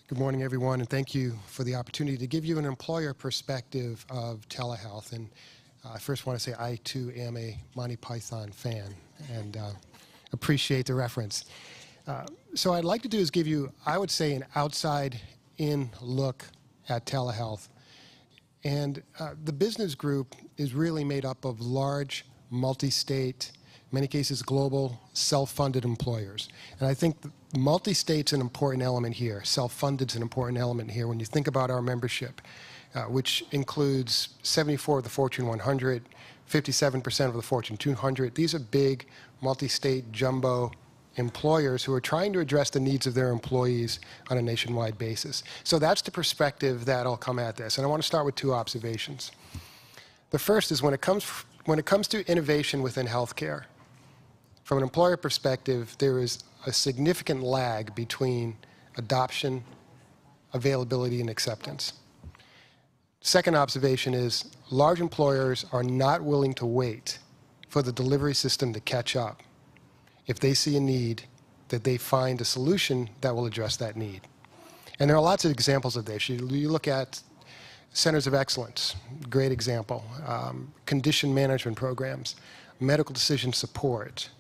Good morning, everyone, and thank you for the opportunity to give you an employer perspective of telehealth. And I first want to say I, too, am a Monty Python fan and appreciate the reference. So what I'd like to do is give you, I would say, an outside-in look at telehealth. And the business group is really made up of large, multi-state, in many cases global, self-funded employers. And I think multi-state's an important element here. Self-funded's an important element here when you think about our membership, which includes 74 of the Fortune 100, 57% of the Fortune 200. These are big, multi-state, jumbo employers who are trying to address the needs of their employees on a nationwide basis. So that's the perspective that I'll come at this. And I want to start with two observations. The first is when it comes to innovation within healthcare, from an employer perspective, there is a significant lag between adoption, availability, and acceptance. Second observation is large employers are not willing to wait for the delivery system to catch up if they see a need, that they find a solution that will address that need. And there are lots of examples of this. You look at centers of excellence, great example, condition management programs, medical decision support,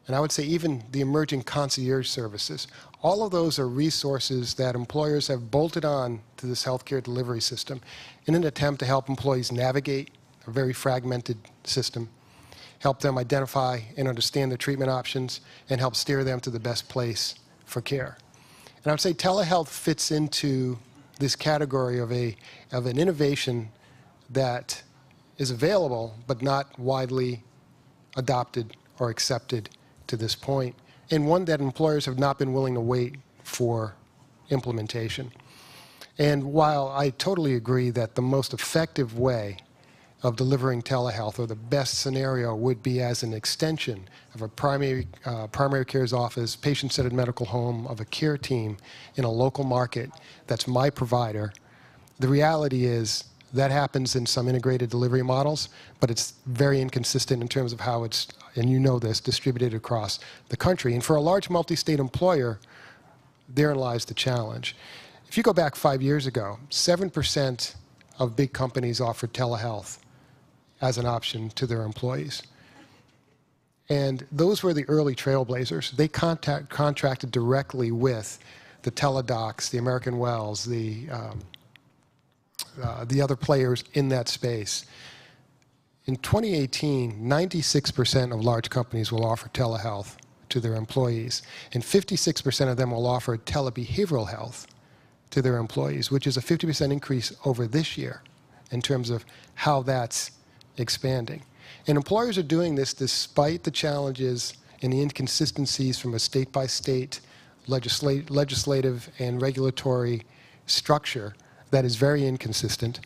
and I would say even the emerging concierge services. All of those are resources that employers have bolted on to this healthcare delivery system in an attempt to help employees navigate a very fragmented system, help them identify and understand their treatment options, and help steer them to the best place for care. And I would say telehealth fits into this category of an innovation that is available but not widely adopted or accepted to this point, and one that employers have not been willing to wait for implementation. And while I totally agree that the most effective way of delivering telehealth, or the best scenario, would be as an extension of a primary care's office, patient-centered medical home, of a care team in a local market that's my provider, the reality is that happens in some integrated delivery models, but it's very inconsistent in terms of how it's, and you know this, distributed across the country. And for a large multi-state employer, therein lies the challenge. If you go back 5 years ago, 7% of big companies offered telehealth as an option to their employees. And those were the early trailblazers. They contracted directly with the Teledocs, the American Wells, the other players in that space. In 2018, 96% of large companies will offer telehealth to their employees, and 56% of them will offer telebehavioral health to their employees, which is a 50% increase over this year in terms of how that's expanding. And employers are doing this despite the challenges and the inconsistencies from a state-by-state legislative and regulatory structure that is very inconsistent.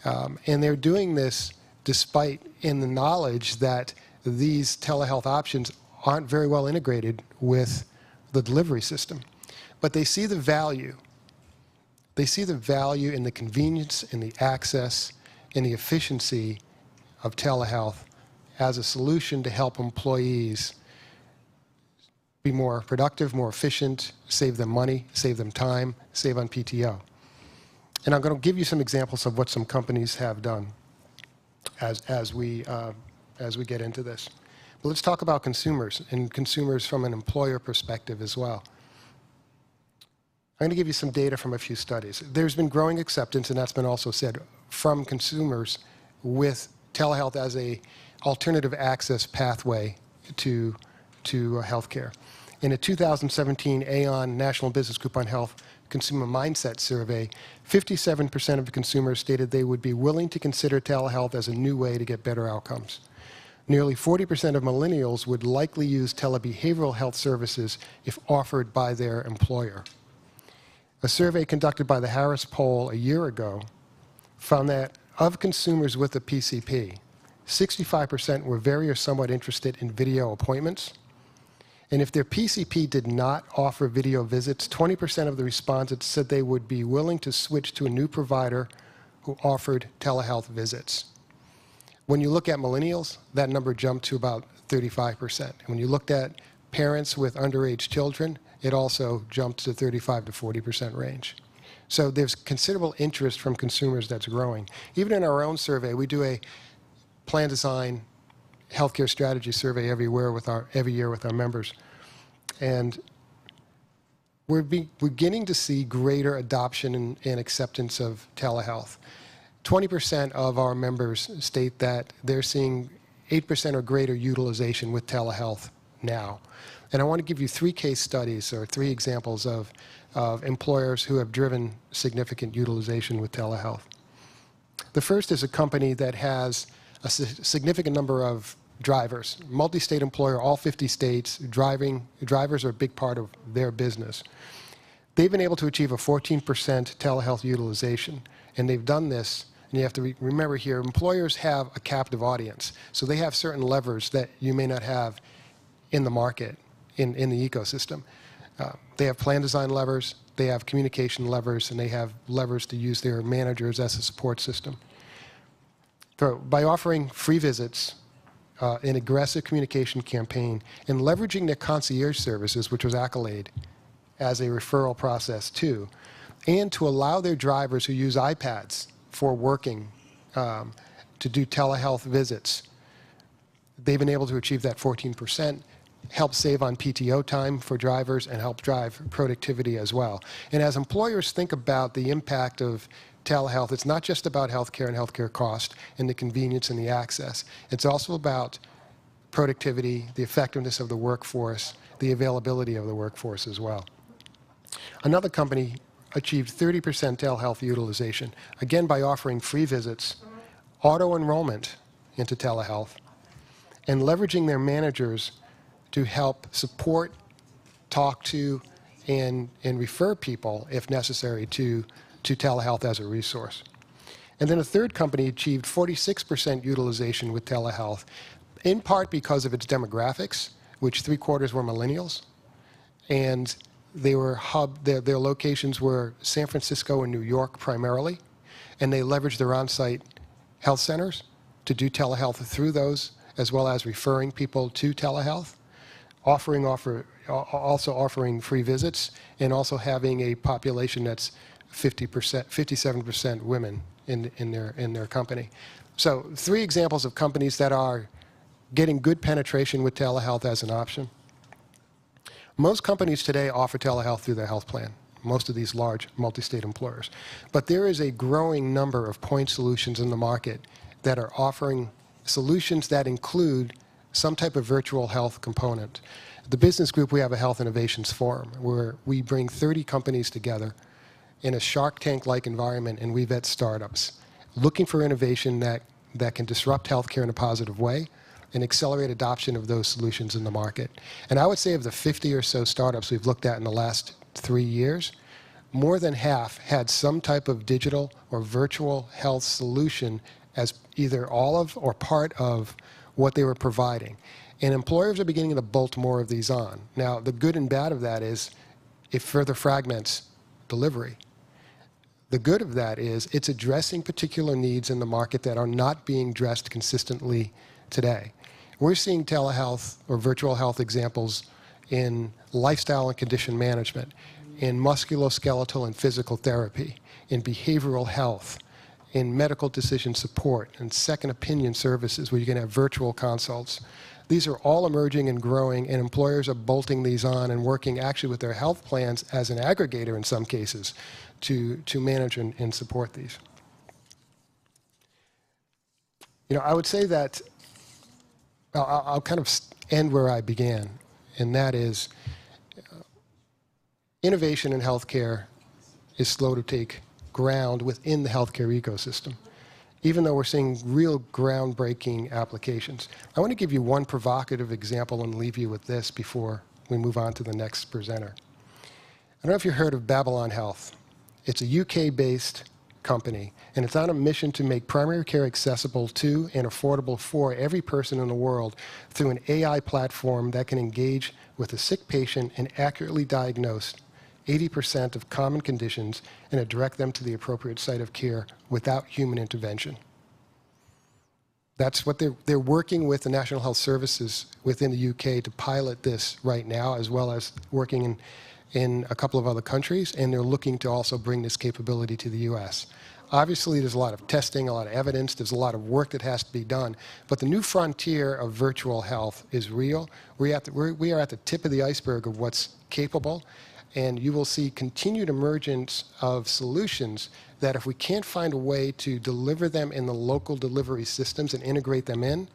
And they're doing this despite in the knowledge that these telehealth options aren't very well integrated with the delivery system. But they see the value. They see the value in the convenience, in the access, in the efficiency of telehealth as a solution to help employees be more productive, more efficient, save them money, save them time, save on PTO. And I'm going to give you some examples of what some companies have done as we get into this. But let's talk about consumers, and consumers from an employer perspective as well. I'm going to give you some data from a few studies. There's been growing acceptance, and that's been also said, from consumers with telehealth as an alternative access pathway to healthcare. In a 2017 Aon National Business Group on Health Consumer Mindset Survey, 57% of the consumers stated they would be willing to consider telehealth as a new way to get better outcomes. Nearly 40% of millennials would likely use telebehavioral health services if offered by their employer. A survey conducted by the Harris Poll a year ago found that of consumers with a PCP, 65% were very or somewhat interested in video appointments. And if their PCP did not offer video visits, 20% of the respondents said they would be willing to switch to a new provider who offered telehealth visits. When you look at millennials, that number jumped to about 35%. And when you looked at parents with underage children, it also jumped to 35 to 40% range. So there's considerable interest from consumers that's growing. Even in our own survey, we do a plan design healthcare strategy survey every year with our members. And we're beginning to see greater adoption and acceptance of telehealth. 20% of our members state that they're seeing 8% or greater utilization with telehealth now. And I want to give you 3 case studies or 3 examples of employers who have driven significant utilization with telehealth. The first is a company that has a significant number of drivers, multi-state employer, all 50 states. Drivers are a big part of their business. They've been able to achieve a 14% telehealth utilization, and they've done this. And you have to remember here, employers have a captive audience, so they have certain levers that you may not have in the market, in the ecosystem. They have plan design levers, they have communication levers, and they have levers to use their managers as a support system. By offering free visits, an aggressive communication campaign, and leveraging their concierge services, which was Accolade, as a referral process too, and to allow their drivers who use iPads for working to do telehealth visits, they've been able to achieve that 14%, help save on PTO time for drivers, and help drive productivity as well. And as employers think about the impact of telehealth, it's not just about healthcare and healthcare cost and the convenience and the access. It's also about productivity, the effectiveness of the workforce, the availability of the workforce as well. Another company achieved 30% telehealth utilization, again by offering free visits, auto-enrollment into telehealth, and leveraging their managers to help support, talk to, and refer people, if necessary, to telehealth as a resource. And then a third company achieved 46% utilization with telehealth, in part because of its demographics, which 3/4 were millennials, and they were their locations were San Francisco and New York primarily, and they leveraged their on-site health centers to do telehealth through those, as well as referring people to telehealth, also offering free visits, and also having a population that's 57% women in their company. So 3 examples of companies that are getting good penetration with telehealth as an option. Most companies today offer telehealth through their health plan, most of these large multi-state employers. But there is a growing number of point solutions in the market that are offering solutions that include some type of virtual health component. The business group, we have a Health Innovations Forum where we bring 30 companies together in a Shark Tank-like environment, and we vet startups looking for innovation that can disrupt healthcare in a positive way and accelerate adoption of those solutions in the market. And I would say of the 50 or so startups we've looked at in the last 3 years, more than half had some type of digital or virtual health solution as either all of or part of what they were providing. And employers are beginning to bolt more of these on. Now, the good and bad of that is it further fragments delivery. The good of that is it's addressing particular needs in the market that are not being addressed consistently today. We're seeing telehealth or virtual health examples in lifestyle and condition management, in musculoskeletal and physical therapy, in behavioral health, in medical decision support, and second opinion services where you can have virtual consults. These are all emerging and growing, and employers are bolting these on and working actually with their health plans as an aggregator in some cases to manage and support these. You know, I would say that I'll kind of end where I began, and that is innovation in healthcare is slow to take ground within the healthcare ecosystem, even though we're seeing real groundbreaking applications. I want to give you one provocative example and leave you with this before we move on to the next presenter. I don't know if you've heard of Babylon Health. It's a UK-based company, and it's on a mission to make primary care accessible to and affordable for every person in the world through an AI platform that can engage with a sick patient and accurately diagnose 80% of common conditions and direct them to the appropriate site of care without human intervention. That's what they're working with the National Health Services within the UK to pilot this right now, as well as working in a couple of other countries, and they're looking to also bring this capability to the U.S. Obviously, there's a lot of testing, a lot of evidence, there's a lot of work that has to be done, but the new frontier of virtual health is real. We are at the tip of the iceberg of what's capable, and you will see continued emergence of solutions that if we can't find a way to deliver them in the local delivery systems and integrate them in,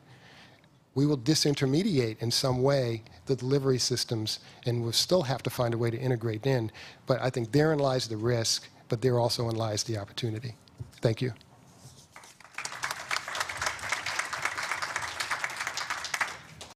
we will disintermediate in some way the delivery systems, and we'll still have to find a way to integrate in. But I think therein lies the risk, but there also lies the opportunity. Thank you.